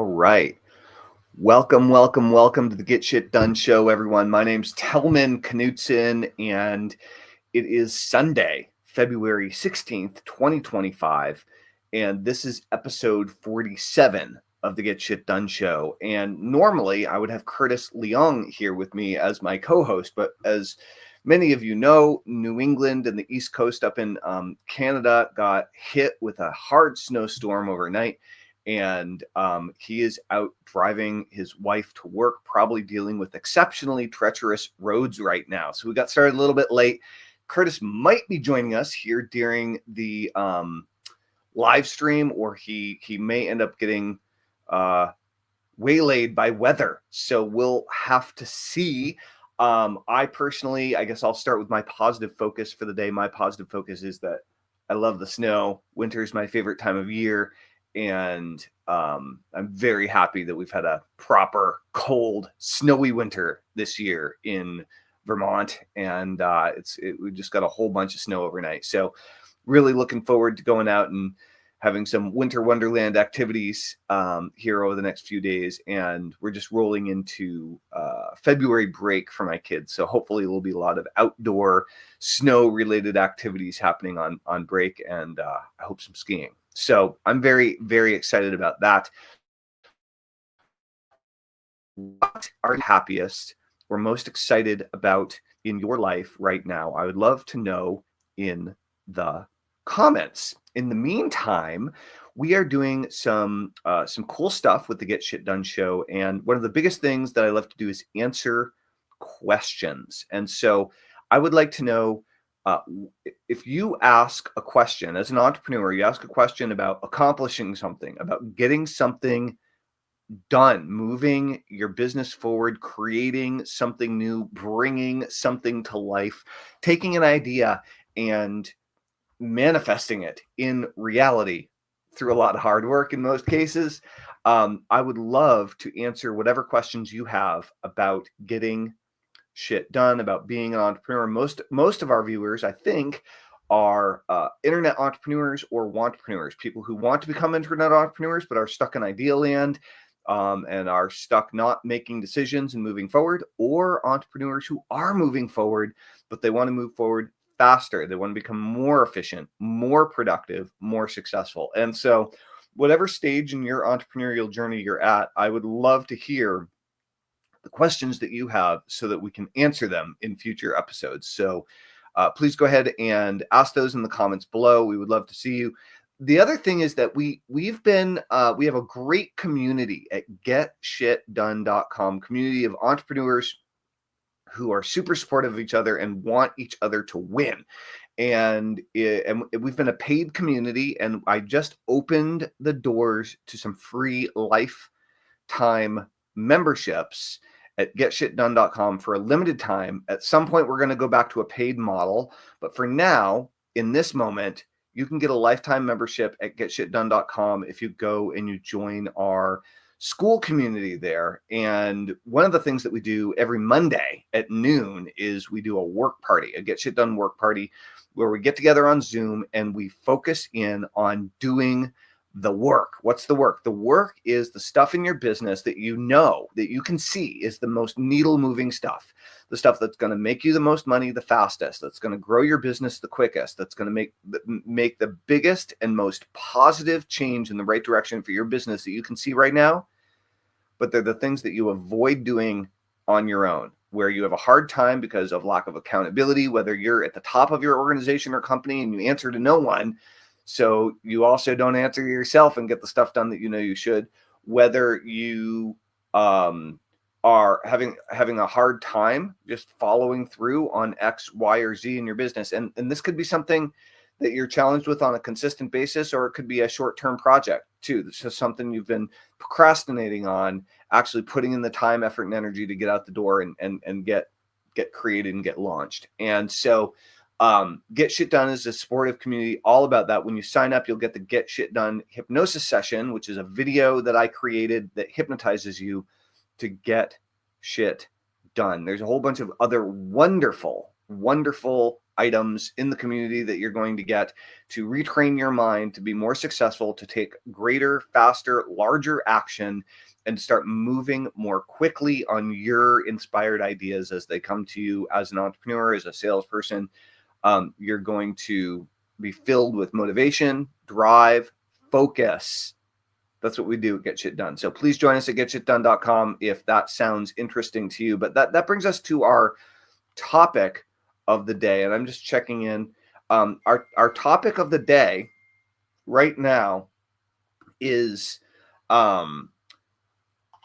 All right. Welcome to the Get Shit Done show, everyone. My name's Tellman Knudson, and it is Sunday, February 16th, 2025, and this is episode 47 of the Get Shit Done show. And normally I would have Curtis Leong here with me as my co-host, but as many of you know, New England and the East Coast up in Canada got hit with a hard snowstorm overnight. And he is out driving his wife to work, probably dealing with exceptionally treacherous roads right now. So we got started a little bit late. Curtis might be joining us here during the live stream, or he may end up getting waylaid by weather. So we'll have to see. I personally, I guess I'll start with my positive focus for the day. My positive focus is that I love the snow. Winter is my favorite time of year. And I'm very happy that we've had a proper cold, snowy winter this year in Vermont, and we just got a whole bunch of snow overnight. So really looking forward to going out and having some winter wonderland activities here over the next few days. And we're just rolling into February break for my kids. So hopefully there'll be a lot of outdoor snow related activities happening on break, and I hope some skiing. So I'm very, very excited about that. What are you happiest or most excited about in your life right now? I would love to know in the comments. In the meantime, we are doing some cool stuff with the Get Shit Done show. And one of the biggest things that I love to do is answer questions. And so I would like to know, if you ask a question as an entrepreneur, you ask a question about accomplishing something, about getting something done, moving your business forward, creating something new, bringing something to life, taking an idea and manifesting it in reality through a lot of hard work in most cases. I would love to answer whatever questions you have about getting shit done, about being an entrepreneur. Most of our viewers, I think, are internet entrepreneurs or wantrepreneurs, people who want to become internet entrepreneurs but are stuck in idea land and are stuck not making decisions and moving forward, or entrepreneurs who are moving forward but they want to move forward faster. They want to become more efficient, more productive, more successful. And so whatever stage in your entrepreneurial journey you're at, I would love to hear the questions that you have so that we can answer them in future episodes. So please go ahead and ask those in the comments below. We would love to see you. The other thing is that we have a great community at getshitdone.com, community of entrepreneurs who are super supportive of each other and want each other to win. And we've been a paid community, and I just opened the doors to some free lifetime memberships at getshitdone.com for a limited time. At some point, we're going to go back to a paid model. But for now, in this moment, you can get a lifetime membership at getshitdone.com if you go and you join our school community there. And one of the things that we do every Monday at noon is we do a work party, a Get Shit Done work party, where we get together on Zoom and we focus in on doing the work. What's the work? The work is the stuff in your business that you know, that you can see is the most needle moving stuff, the stuff that's going to make you the most money the fastest, that's going to grow your business the quickest, that's going to make the biggest and most positive change in the right direction for your business that you can see right now. But they're the things that you avoid doing on your own, where you have a hard time because of lack of accountability, whether you're at the top of your organization or company and you answer to no one. So you also don't answer yourself and get the stuff done that you know you should, whether you are having a hard time just following through on X, Y, or Z in your business. And this could be something that you're challenged with on a consistent basis, or it could be a short-term project too. This is something you've been procrastinating on, actually putting in the time, effort, and energy to get out the door and get created and get launched. And so Get Shit Done is a supportive community all about that. When you sign up, you'll get the Get Shit Done hypnosis session, which is a video that I created that hypnotizes you to get shit done. There's a whole bunch of other wonderful items in the community that you're going to get to retrain your mind to be more successful, to take greater, faster, larger action, and start moving more quickly on your inspired ideas as they come to you as an entrepreneur, as a salesperson. You're going to be filled with motivation, drive, focus. That's what we do at Get Shit Done. So please join us at getshitdone.com if that sounds interesting to you. But that brings us to our topic of the day. And I'm just checking in. Our topic of the day right now is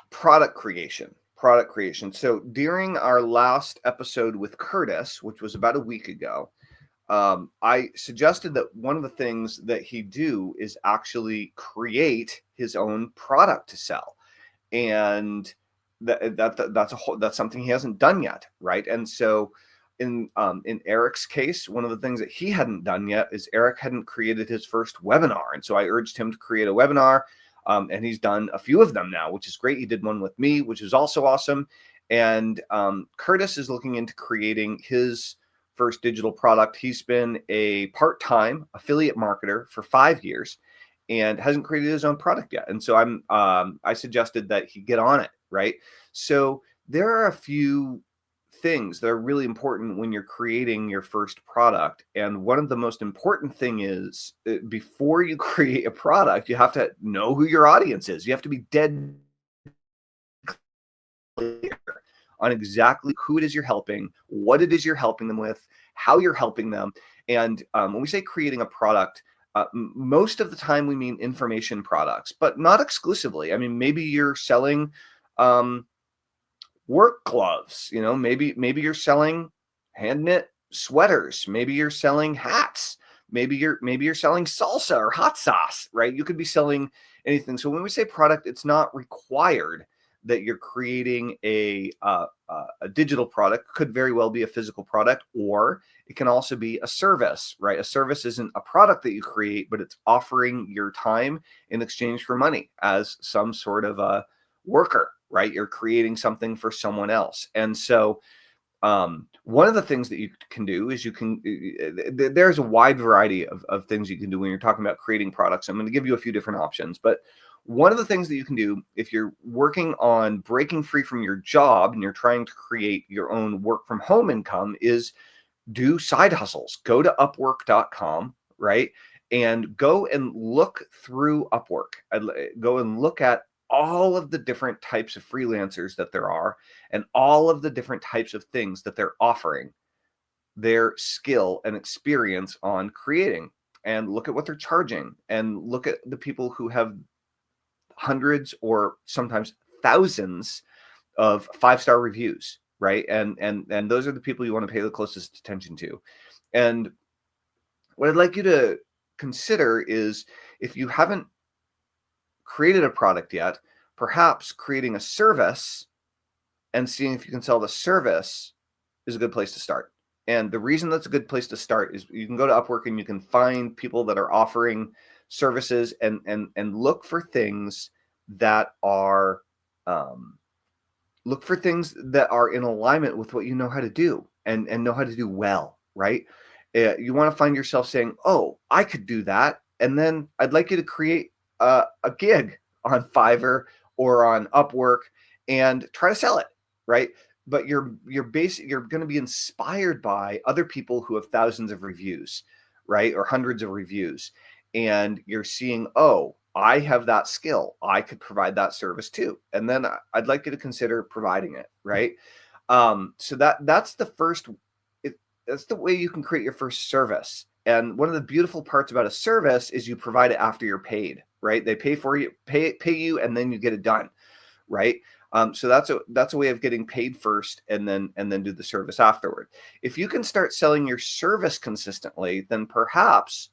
product creation. So during our last episode with Curtis, which was about a week ago, I suggested that one of the things that he do is actually create his own product to sell. And that's something he hasn't done yet, right? And so in Eric's case, one of the things that he hadn't done yet is Eric hadn't created his first webinar. And so I urged him to create a webinar. And he's done a few of them now, which is great. He did one with me, which is also awesome. And Curtis is looking into creating his first digital product. He's been a part-time affiliate marketer for 5 years and hasn't created his own product yet. And so I suggested that he get on it, right? So there are a few things that are really important when you're creating your first product. And one of the most important thing is before you create a product, you have to know who your audience is. You have to be dead clear on exactly who it is you're helping, what it is you're helping them with, how you're helping them. And when we say creating a product, most of the time we mean information products, but not exclusively. I mean, maybe you're selling work gloves, maybe you're selling hand knit sweaters, maybe you're selling hats, maybe you're selling salsa or hot sauce, right? You could be selling anything. So when we say product, it's not required that you're creating a digital product. Could very well be a physical product, or it can also be a service, right? A service isn't a product that you create, but it's offering your time in exchange for money as some sort of a worker, right? You're creating something for someone else. And so one of the things that you can do is there's a wide variety of things you can do when you're talking about creating products. I'm going to give you a few different options, but one of the things that you can do if you're working on breaking free from your job and you're trying to create your own work from home income is do side hustles. Go to upwork.com, right? And go and look through Upwork. Go and look at all of the different types of freelancers that there are and all of the different types of things that they're offering their skill and experience on creating, and look at what they're charging, and look at the people who have hundreds or sometimes thousands of 5-star reviews, right? And those are the people you want to pay the closest attention to. And what I'd like you to consider is, if you haven't created a product yet, perhaps creating a service and seeing if you can sell the service is a good place to start. And the reason that's a good place to start is you can go to Upwork and you can find people that are offering services and look for things that are in alignment with what you know how to do and know how to do well, right? You want to find yourself saying, oh, I could do that. And then I'd like you to create a gig on Fiverr or on Upwork and try to sell it, right? But you're going to be inspired by other people who have thousands of reviews, right? Or hundreds of reviews. And you're seeing, oh, I have that skill. I could provide that service too. And then I'd like you to consider providing it, right? So that's the first, that's the way you can create your first service. And one of the beautiful parts about a service is you provide it after you're paid, right? They pay for you, pay you, and then you get it done, right? So that's a way of getting paid first, and then do the service afterward. If you can start selling your service consistently, then perhaps,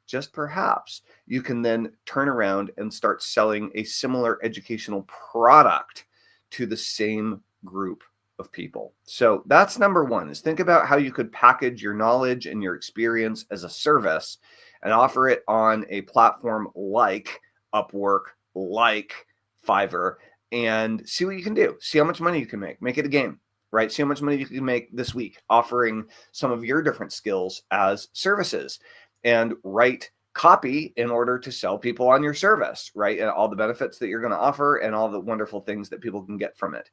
just perhaps, you can then turn around and start selling a similar educational product to the same group of people. So that's number one, is think about how you could package your knowledge and your experience as a service and offer it on a platform like Upwork, like Fiverr, and see what you can do. See how much money you can make. Make it a game, right? See how much money you can make this week offering some of your different skills as services, and write copy in order to sell people on your service, right? And all the benefits that you're going to offer and all the wonderful things that people can get from it.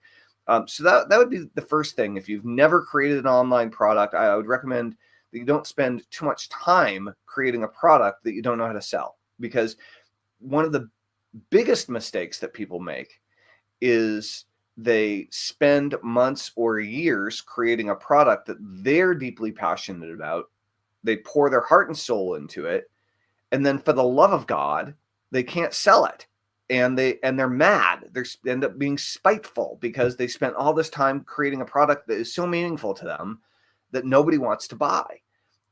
So that would be the first thing. If you've never created an online product, I would recommend that you don't spend too much time creating a product that you don't know how to sell, because one of the biggest mistakes that people make is they spend months or years creating a product that they're deeply passionate about. They pour their heart and soul into it, and then for the love of God, they can't sell it. And they're mad. They end up being spiteful because they spent all this time creating a product that is so meaningful to them that nobody wants to buy.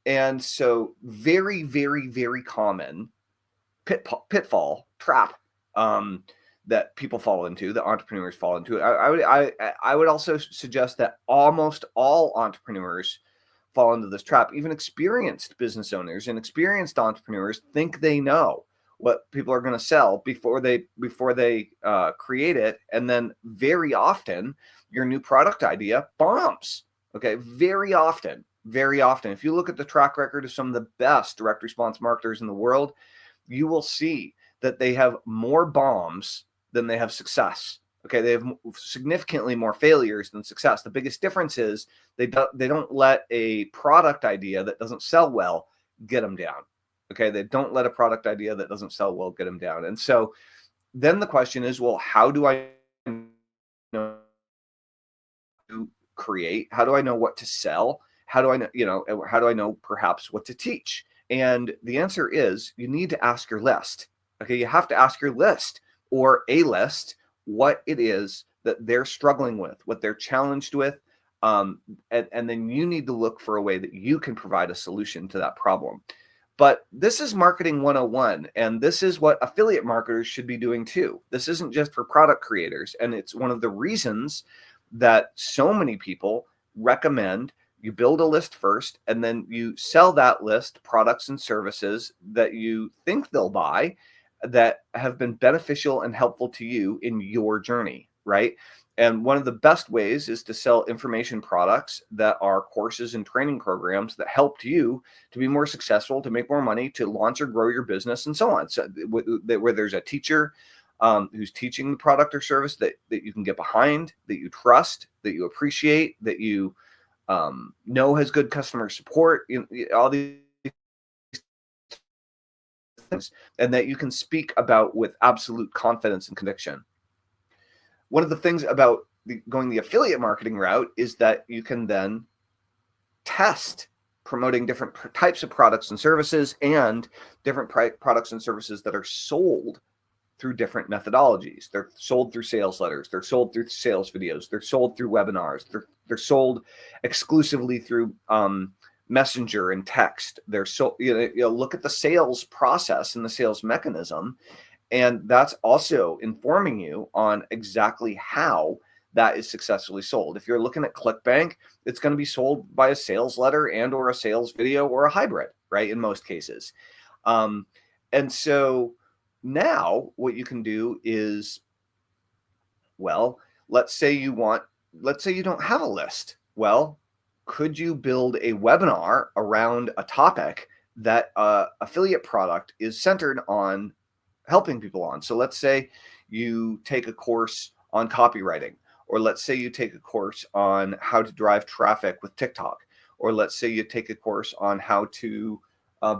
And so very, very, very common pitfall trap that people fall into, that entrepreneurs fall into. I would also suggest that almost all entrepreneurs fall into this trap. Even experienced business owners and experienced entrepreneurs think they know what people are going to sell before they create it, and then very often your new product idea bombs. Okay, very often. If you look at the track record of some of the best direct response marketers in the world, you will see that they have more bombs than they have success. Okay, they have significantly more failures than success. The biggest difference is they don't let a product idea that doesn't sell well get them down. Okay, they don't let a product idea that doesn't sell well get them down. And so then the question is, well, how do I know to create? How do I know what to sell? How do I know, how do I know perhaps what to teach? And the answer is you need to ask your list. Okay, you have to ask your list or a list what it is that they're struggling with, what they're challenged with. And then you need to look for a way that you can provide a solution to that problem. But this is marketing 101, and this is what affiliate marketers should be doing too. This isn't just for product creators. And it's one of the reasons that so many people recommend you build a list first, and then you sell that list products and services that you think they'll buy that have been beneficial and helpful to you in your journey, right? And one of the best ways is to sell information products that are courses and training programs that helped you to be more successful, to make more money, to launch or grow your business, and so on. So where there's a teacher who's teaching the product or service that you can get behind, that you trust, that you appreciate, that you know has good customer support, all these things, and that you can speak about with absolute confidence and conviction. One of the things about going the affiliate marketing route is that you can then test promoting different types of products and services, and different products and services that are sold through different methodologies. They're sold through sales letters. They're sold through sales videos. They're sold through webinars. They're sold exclusively through messenger and text. They're so look at the sales process and the sales mechanism, and that's also informing you on exactly how that is successfully sold. If you're looking at ClickBank, it's going to be sold by a sales letter and or a sales video or a hybrid, right? In most cases. And so now what you can do is, well, let's say you don't have a list. Well, could you build a webinar around a topic that affiliate product is centered on helping people on? So let's say you take a course on copywriting, or let's say you take a course on how to drive traffic with TikTok, or let's say you take a course on how to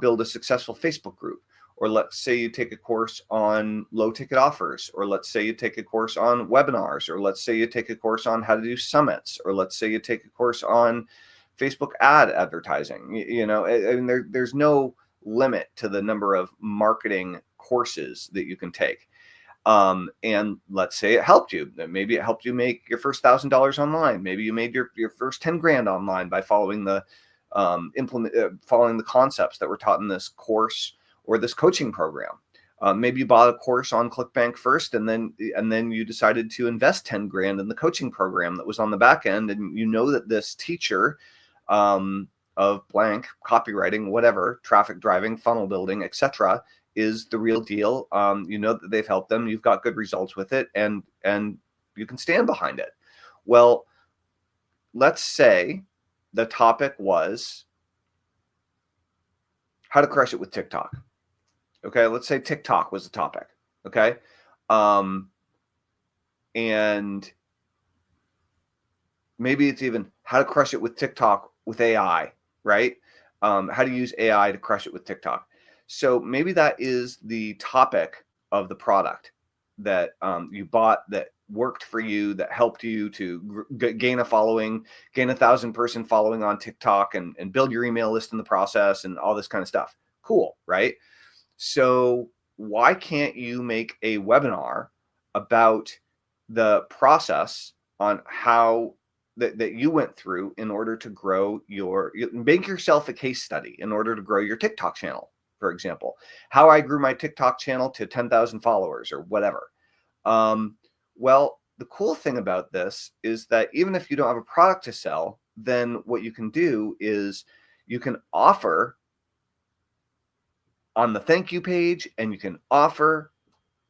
build a successful Facebook group, or let's say you take a course on low ticket offers, or let's say you take a course on webinars, or let's say you take a course on how to do summits, or let's say you take a course on Facebook ad advertising. I mean, there's no limit to the number of marketing courses that you can take. And let's say it helped you. Maybe it helped you make your first $1,000 online. Maybe you made your first 10 grand online by following the following the concepts that were taught in this course or this coaching program. Maybe you bought a course on ClickBank first, and then you decided to invest 10 grand in the coaching program that was on the back end. And you know that this teacher of blank, copywriting, whatever, traffic driving, funnel building, etc., is the real deal. You know that they've helped them. You've got good results with it, and you can stand behind it. Well, let's say the topic was how to crush it with TikTok. Okay, let's say TikTok was the topic. Okay, and maybe it's even how to crush it with TikTok with AI, right? How to use AI to crush it with TikTok. So maybe that is the topic of the product that you bought, that worked for you, that helped you to gain a following, gain 1,000-person following on TikTok, and build your email list in the process, and all this kind of stuff. Cool, right? So why can't you make a webinar about the process on how that you went through in order to grow make yourself a case study in order to grow your TikTok channel, for example, how I grew my TikTok channel to 10,000 followers or whatever. Well, the cool thing about this is that even if you don't have a product to sell, then what you can do is you can offer on the thank you page, and you can offer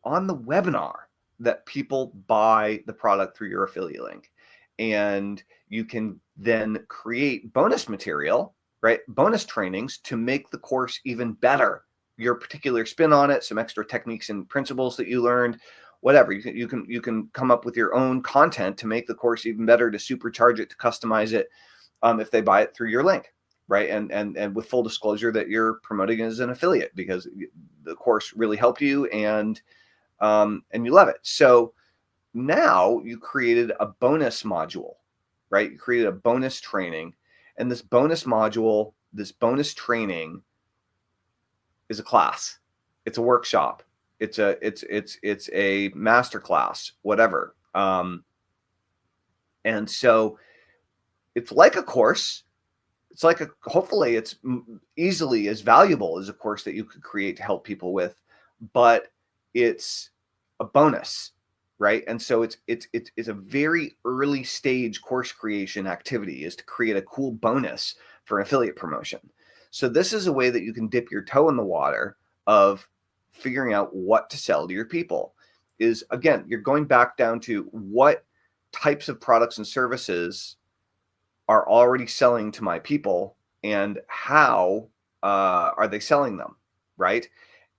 on the webinar that people buy the product through your affiliate link. And you can then create bonus material, right? Bonus trainings to make the course even better. Your particular spin on it, some extra techniques and principles that you learned, whatever. You can come up with your own content to make the course even better, to supercharge it, to customize it, if they buy it through your link, right? And with full disclosure that you're promoting as an affiliate because the course really helped you, and you love it. So now you created a bonus module, right? You created a bonus training, and this bonus module, this bonus training is a class. It's a workshop. It's a master class, whatever. And so it's like a course. It's like hopefully it's easily as valuable as a course that you could create to help people with, but it's a bonus, right? And so it's a very early stage course creation activity, is to create a cool bonus for affiliate promotion. So this is a way that you can dip your toe in the water of figuring out what to sell to your people. Is, again, you're going back down to what types of products and services are already selling to my people, and how are they selling them, right?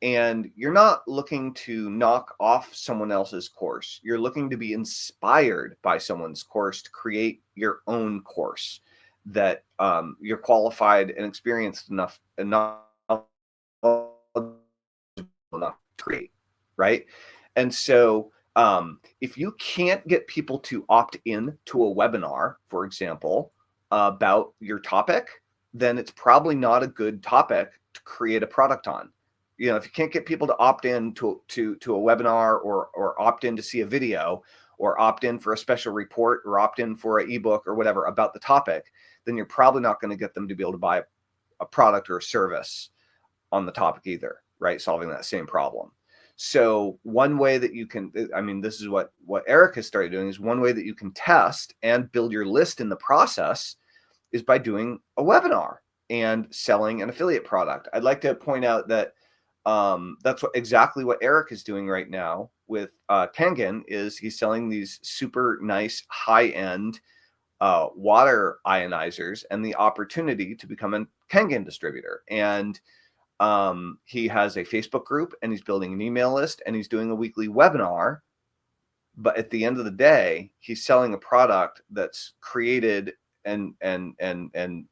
And you're not looking to knock off someone else's course. You're looking to be inspired by someone's course to create your own course that you're qualified and experienced enough to create, right? And so if you can't get people to opt in to a webinar, for example, about your topic, then it's probably not a good topic to create a product on. You know, if you can't get people to opt in to a webinar, or opt in to see a video, or opt in for a special report, or opt in for an ebook or whatever about the topic, then you're probably not going to get them to be able to buy a product or a service on the topic either, right? Solving that same problem. So one way that you can, I mean, this is what Eric has started doing, is one way that you can test and build your list in the process is by doing a webinar and selling an affiliate product. I'd like to point out that that's exactly what Eric is doing right now with Kangen. Is he's selling these super nice high-end water ionizers, and the opportunity to become a Kangen distributor. And he has a Facebook group, and he's building an email list, and he's doing a weekly webinar. But at the end of the day, he's selling a product that's created and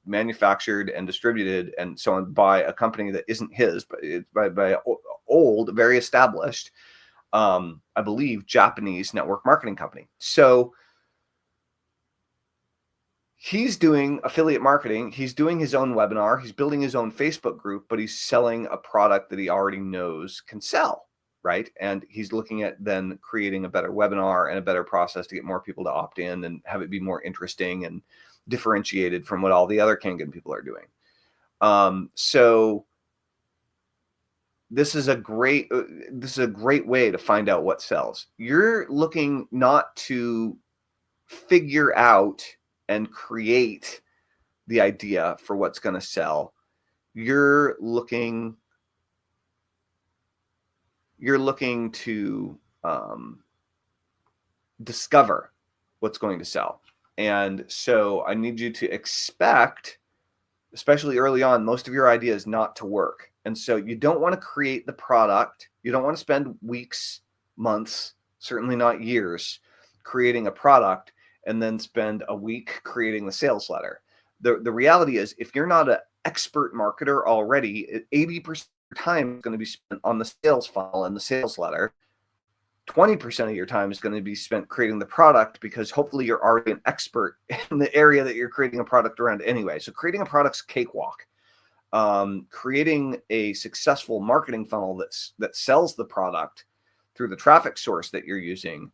manufactured and distributed and so on by a company that isn't his, but it's by old, very established, I believe, Japanese network marketing company. So he's doing affiliate marketing. He's doing his own webinar. He's building his own Facebook group, but he's selling a product that he already knows can sell, right? And he's looking at then creating a better webinar and a better process to get more people to opt in and have it be more interesting and differentiated from what all the other Kangen people are doing. So this is a great way to find out what sells. You're looking not to figure out and create the idea for what's going to sell. You're looking to discover what's going to sell. And so I need you to expect, especially early on, most of your ideas not to work. And so you don't want to create the product. You don't want to spend weeks, months, certainly not years, creating a product and then spend a week creating the sales letter. The reality is, if you're not an expert marketer already, 80% of your time is going to be spent on the sales funnel and the sales letter. 20% of your time is going to be spent creating the product, because hopefully you're already an expert in the area that you're creating a product around anyway. So creating a product's cakewalk. Creating a successful marketing funnel that sells the product through the traffic source that you're using,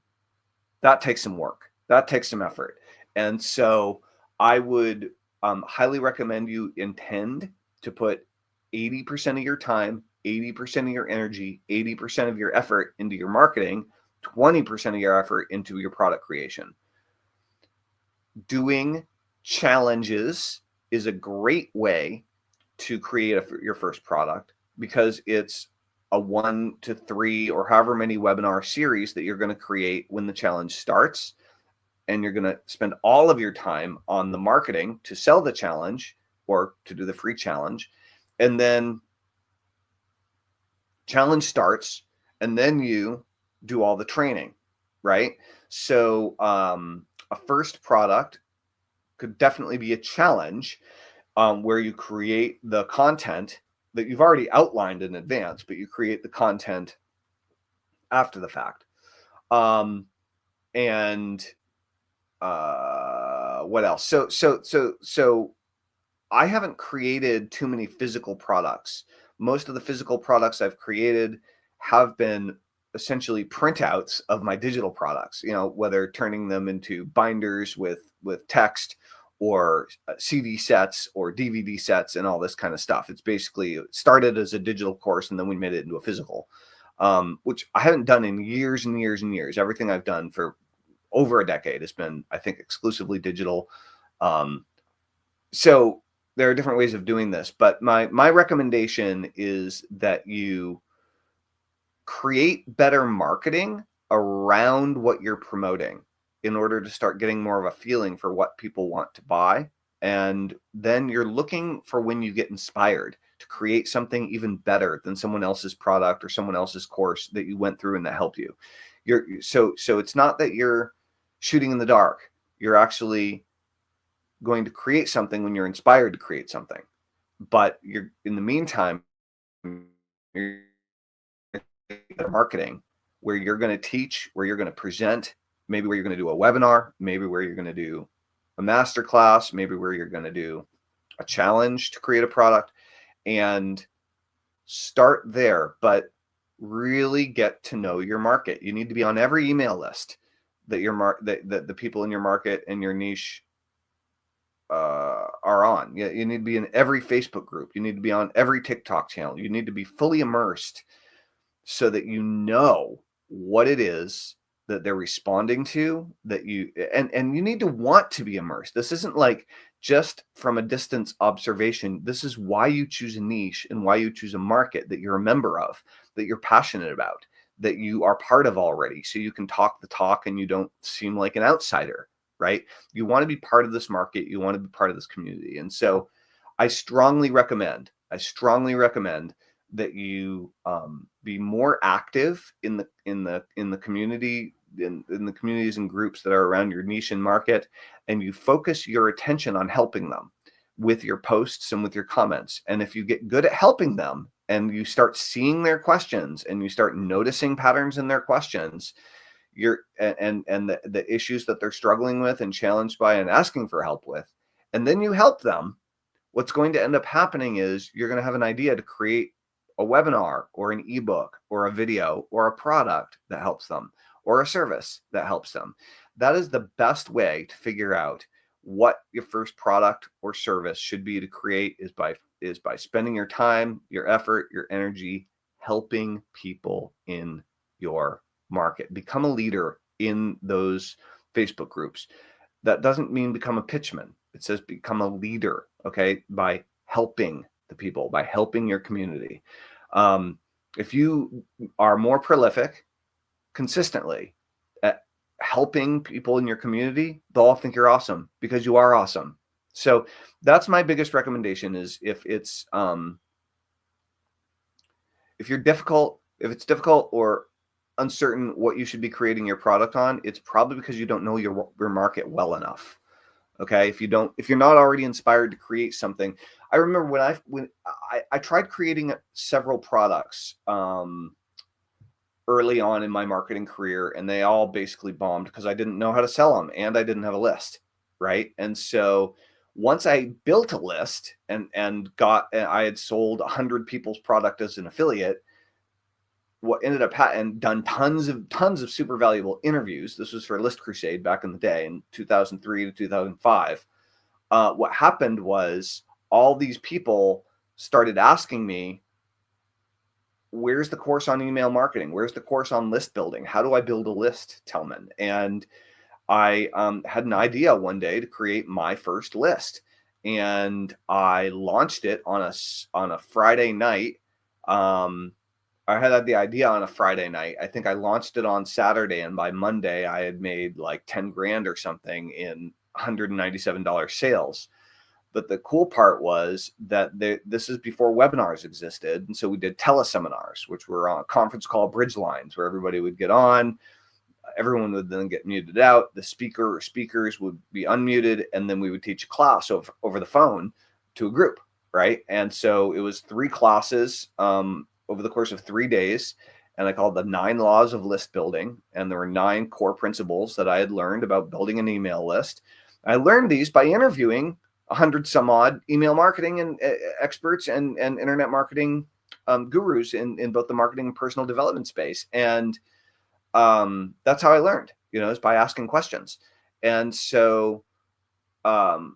that takes some work. That takes some effort. And so I would highly recommend you intend to put 80% of your time, 80% of your energy, 80% of your effort into your marketing, 20% of your effort into your product creation. Doing challenges is a great way to create your first product, because it's a 1 to 3 or however many webinar series that you're going to create when the challenge starts. And you're going to spend all of your time on the marketing to sell the challenge or to do the free challenge. And then challenge starts, and then you do all the training, right? So a first product could definitely be a challenge, where you create the content that you've already outlined in advance, but you create the content after the fact. And what else? So I haven't created too many physical products. Most of the physical products I've created have been essentially printouts of my digital products, whether turning them into binders with text, or CD sets or DVD sets and all this kind of stuff. It's basically started as a digital course, and then we made it into a physical, which I haven't done in years and years and years. Everything I've done for over a decade has been, I think, exclusively digital. So there are different ways of doing this, but my recommendation is that you create better marketing around what you're promoting in order to start getting more of a feeling for what people want to buy. And then you're looking for when you get inspired to create something even better than someone else's product or someone else's course that you went through and that helped you. So it's not that you're shooting in the dark. You're actually going to create something when you're inspired to create something. But you're, in the meantime, you're marketing where you're going to teach, where you're going to present, maybe where you're going to do a webinar, maybe where you're going to do a master class, maybe where you're going to do a challenge to create a product, and start there. But really get to know your market. You need to be on every email list that that the people in your market and your niche are on. You need to be in every Facebook group. You need to be on every TikTok channel. You need to be fully immersed so that you know what it is that they're responding to, that you and you need to want to be immersed. This isn't like just from a distance observation. This is why you choose a niche and why you choose a market that you're a member of, that you're passionate about, that you are part of already, so you can talk the talk and you don't seem like an outsider, right? You want to be part of this market. You want to be part of this community. And so I strongly recommend that you be more active in the community, in the communities and groups that are around your niche and market, and you focus your attention on helping them with your posts and with your comments. And if you get good at helping them and you start seeing their questions and you start noticing patterns in their questions, the issues that they're struggling with and challenged by and asking for help with, and then you help them, what's going to end up happening is you're going to have an idea to create a webinar or an ebook or a video or a product that helps them, or a service that helps them. That is the best way to figure out what your first product or service should be to create, is by spending your time, your effort, your energy helping people in your market. Become a leader in those Facebook groups. That doesn't mean become a pitchman. It says become a leader, okay, by helping the people, by helping your community. If you are more prolific consistently at helping people in your community, they'll all think you're awesome because you are awesome. So that's my biggest recommendation is if it's difficult or uncertain what you should be creating your product on, it's probably because you don't know your market well enough. Okay. If you're not already inspired to create something. I remember when I tried creating several products early on in my marketing career, and they all basically bombed because I didn't know how to sell them and I didn't have a list. Right. And so once I built a list and I had sold 100 people's product as an affiliate, what ended up and done tons of super valuable interviews. This was for List Crusade back in the day in 2003 to 2005. What happened was all these people started asking me, where's the course on email marketing? Where's the course on list building? How do I build a list, Tellman? And I had an idea one day to create my first list, and I launched it on a Friday night. I had the idea on a Friday night. I think I launched it on Saturday, and by Monday I had made like 10 grand or something in $197 sales. But the cool part was that this is before webinars existed. And so we did teleseminars, which were on a conference call bridge lines where everybody would get on. Everyone would then get muted out. The speaker or speakers would be unmuted. And then we would teach a class over the phone to a group, right? And so it was 3 classes over the course of 3 days. And I called the 9 laws of list building. And there were 9 core principles that I had learned about building an email list. I learned these by interviewing 100 some odd email marketing and experts and internet marketing gurus in both the marketing and personal development space. And that's how I learned, is by asking questions. And so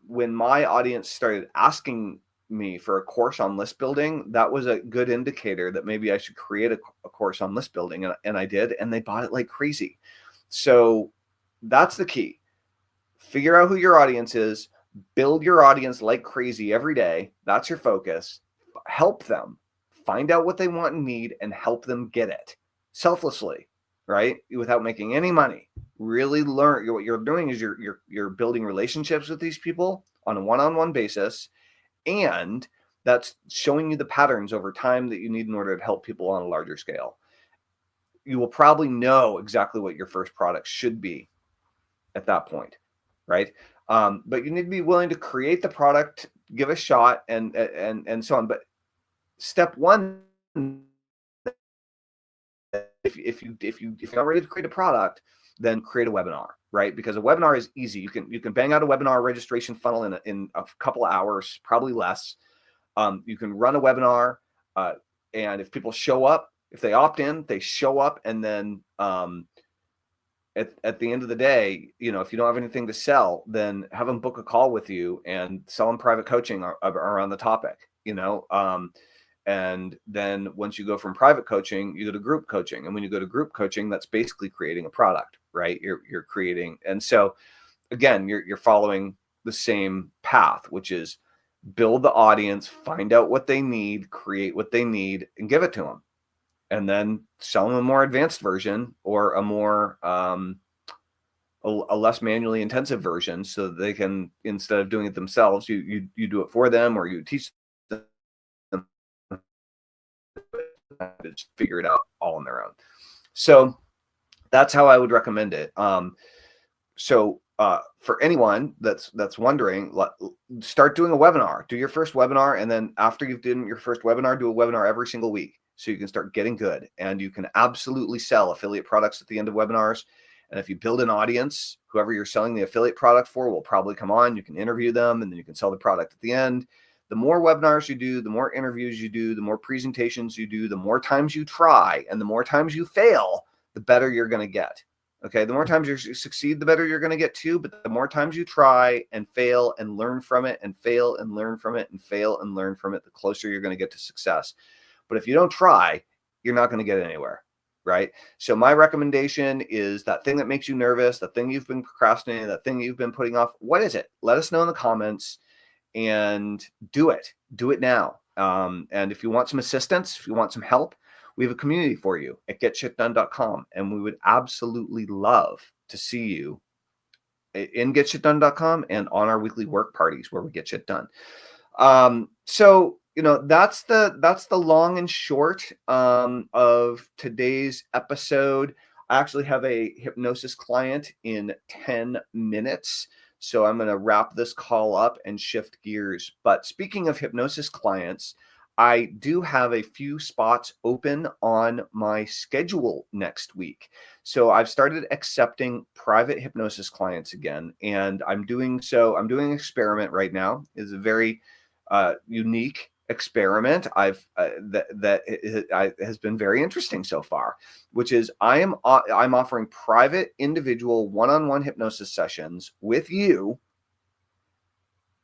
when my audience started asking me for a course on list building, that was a good indicator that maybe I should create a course on list building. And I did, and they bought it like crazy. So that's the key. Figure out who your audience is, build your audience like crazy every day. That's your focus. Help them find out what they want and need and help them get it selflessly, right? Without making any money. Really learn. What you're doing is you're building relationships with these people on a one-on-one basis. And that's showing you the patterns over time that you need in order to help people on a larger scale. You will probably know exactly what your first product should be at that point, right? But you need to be willing to create the product, give a shot, and so on. But step one, if you're not ready to create a product, then create a webinar, right? Because a webinar is easy. You can bang out a webinar registration funnel in a couple of hours, probably less. You can run a webinar, and if people show up, if they opt in, they show up, and then at the end of the day, if you don't have anything to sell, then have them book a call with you and sell them private coaching around the topic, and then once you go from private coaching, you go to group coaching. And when you go to group coaching, that's basically creating a product, right? You're creating. And so again, you're following the same path, which is build the audience, find out what they need, create what they need, and give it to them. And then sell them a more advanced version or a more a less manually intensive version, so that they can, instead of doing it themselves, you do it for them, or you teach them to figure it out all on their own. So that's how I would recommend it. So for anyone that's wondering, start doing a webinar. Do your first webinar, and then after you've done your first webinar, do a webinar every single week. So you can start getting good, and you can absolutely sell affiliate products at the end of webinars. And if you build an audience, whoever you're selling the affiliate product for will probably come on. You can interview them, and then you can sell the product at the end. The more webinars you do, the more interviews you do, the more presentations you do, the more times you try, and the more times you fail, the better you're going to get. Okay, the more times you succeed, the better you're going to get too. But the more times you try and fail and learn from it, and fail and learn from it, and fail and learn from it, the closer you're going to get to success. But if you don't try, you're not going to get anywhere, right? So my recommendation is that thing that makes you nervous, the thing you've been procrastinating, that thing you've been putting off. What is it? Let us know in the comments, and do it. Do it now. And if you want some assistance, if you want some help, we have a community for you at getshitdone.com, and we would absolutely love to see you in getshitdone.com and on our weekly work parties where we get shit done. So that's the long and short of today's episode. I actually have a hypnosis client in 10 minutes, so I'm going to wrap this call up and shift gears. But speaking of hypnosis clients, I do have a few spots open on my schedule next week. So I've started accepting private hypnosis clients again, and I'm doing an experiment right now. It's a very unique experiment that has been very interesting so far, which is I'm offering private individual one-on-one hypnosis sessions with you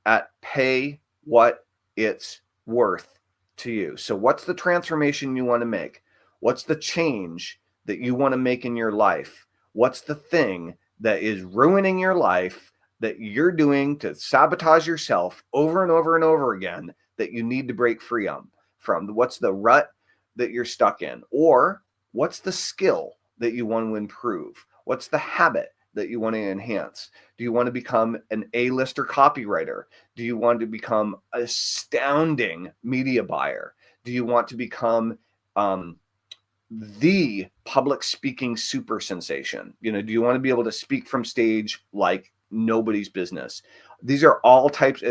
at pay what it's worth to you. So what's the transformation you want to make? What's the change that you want to make in your life? What's the thing that is ruining your life that you're doing to sabotage yourself over and over and over again that you need to break free from? What's the rut that you're stuck in? Or what's the skill that you want to improve? What's the habit that you want to enhance? Do you want to become an A-lister copywriter? Do you want to become an astounding media buyer? Do you want to become the public speaking super sensation? Do you want to be able to speak from stage like nobody's business? These are all types,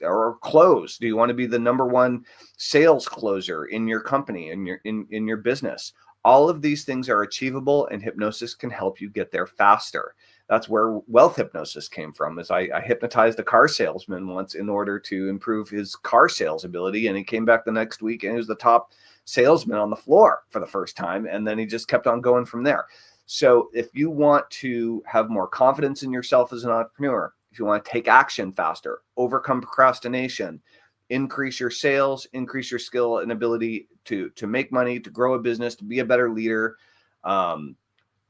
or close. Do you want to be the number one sales closer in your company, in your business? All of these things are achievable, and hypnosis can help you get there faster. That's where wealth hypnosis came from. Is I hypnotized a car salesman once in order to improve his car sales ability, and he came back the next week and he was the top salesman on the floor for the first time, and then he just kept on going from there. So if you want to have more confidence in yourself as an entrepreneur, if you want to take action faster, overcome procrastination, increase your sales, increase your skill and ability to make money, to grow a business, to be a better leader,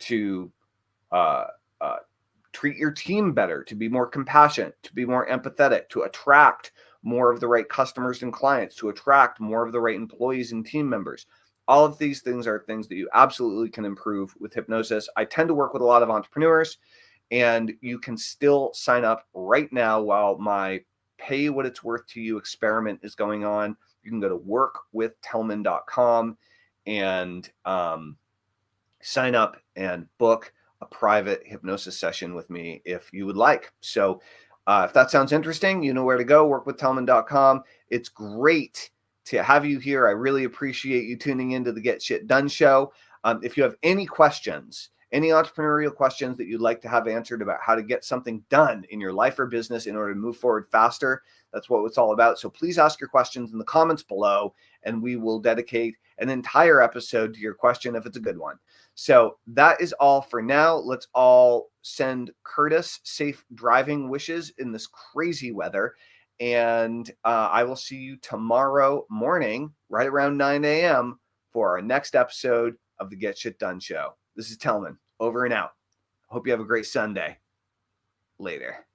to treat your team better, to be more compassionate, to be more empathetic, to attract more of the right customers and clients, to attract more of the right employees and team members. All of these things are things that you absolutely can improve with hypnosis. I tend to work with a lot of entrepreneurs, and you can still sign up right now while my pay what it's worth to you experiment is going on. You can go to workwithtellman.com and sign up and book a private hypnosis session with me if you would like. So if that sounds interesting, you know where to go, workwithtellman.com. It's great to have you here. I really appreciate you tuning into the Get Shit Done show. If you have any questions, any entrepreneurial questions that you'd like to have answered about how to get something done in your life or business in order to move forward faster, that's what it's all about. So please ask your questions in the comments below, and we will dedicate an entire episode to your question if it's a good one. So that is all for now. Let's all send Curtis safe driving wishes in this crazy weather. And I will see you tomorrow morning, right around 9 a.m. for our next episode of the Get Shit Done show. This is Tellman, over and out. Hope you have a great Sunday. Later.